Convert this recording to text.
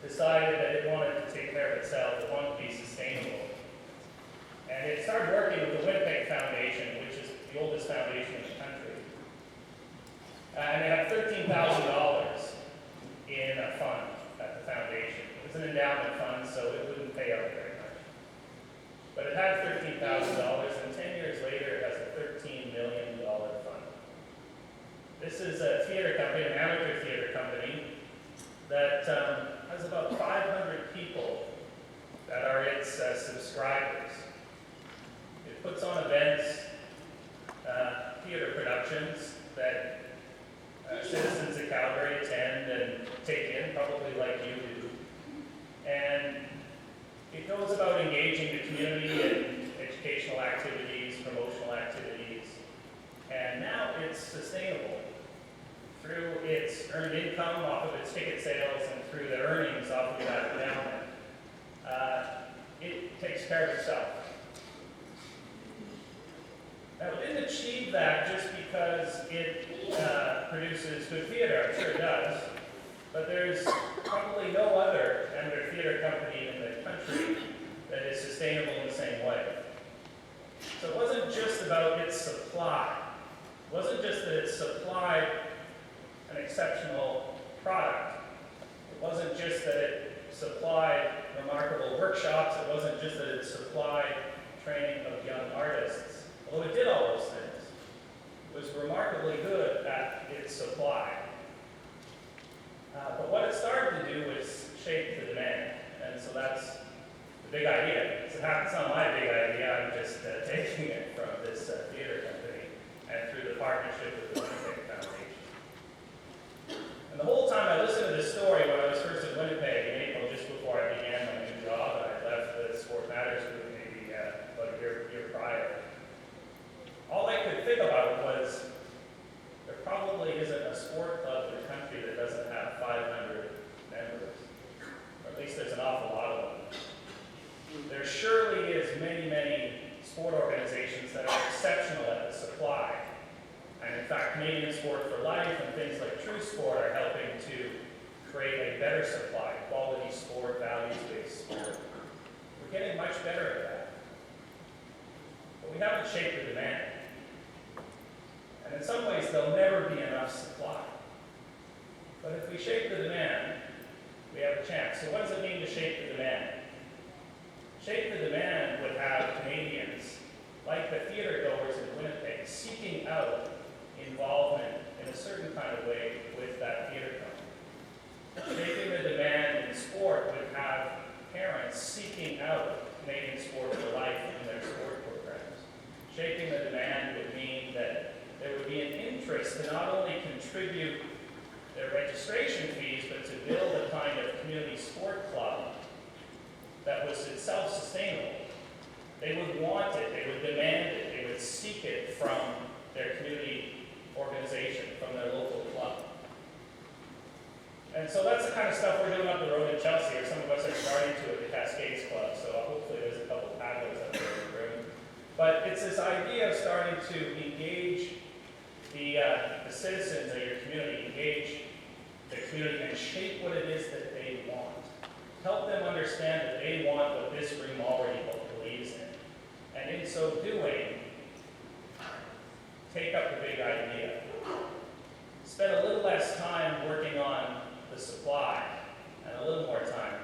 decided that it wanted to take care of itself, it wanted to be sustainable. And it started working with the Winnipeg Foundation, which is the oldest foundation in the country. And they had $13,000 in a fund at the foundation. It was an endowment fund, so it wouldn't pay out very much. But it had $13,000, and 10 years later, it has a $13 million fund. This is a theater company, an amateur theater company, that has about 500 people that are its subscribers. It puts on events, theater productions that citizens of Calgary attend and take in, probably like you do. And it goes about engaging the community in educational activities, promotional activities, and now it's sustainable through its earned income off of its ticket sales and through the earnings off of that endowment. It takes care of itself. Now, it didn't achieve that just because it produces good theater. I'm sure it does. But there's probably no other amateur theater company in the country that is sustainable in the same way. So it wasn't just about its supply. It wasn't just that it supplied an exceptional product. It wasn't just that it supplied remarkable workshops. It wasn't just that it supplied training of young artists. Although it did all those things, it was remarkably good at its supply. But what it started to do was shape the demand, and so that's the big idea. It's not my big idea, I'm just taking it from this theater company and through the partnership with the Winnipeg Foundation. And the whole time I listened to this story when I was first in Winnipeg in April, just before I began my new job, and I left the Sport Matters group maybe about a year prior. All I could think about was there probably isn't a sport club in the country that doesn't have 500 members. Or at least there's an awful lot of them. There surely is many sport organizations that are exceptional at the supply. And in fact, Canadian Sport for Life and things like True Sport are helping to create a better supply, quality sport, values-based sport. We're getting much better at that. But we haven't shaped the demand. And in some ways, there'll never be enough supply. But if we shape the demand, we have a chance. So what does it mean to shape the demand? Shape the demand would have Canadians, like the theater goers in Winnipeg, seeking out involvement in a certain kind of way with that theater company. Shaping the demand in sport would have parents seeking out Canadian Sport for Life in their sport programs. Shaping the demand would mean that there would be an interest to not only contribute their registration fees, but to build a kind of community sport club that was itself sustainable. They would want it, they would demand it, they would seek it from their community organization, from their local club. And so that's the kind of stuff we're doing up the road in Chelsea, or some of us are starting to at the Cascades Club, so hopefully there's a couple of paddlers up there in the room. But it's this idea of starting to engage the citizens of your community, engage the community and shape what it is that they want. Help them understand that they want what this room already believes in. And in so doing, take up the big idea. Spend a little less time working on the supply and a little more time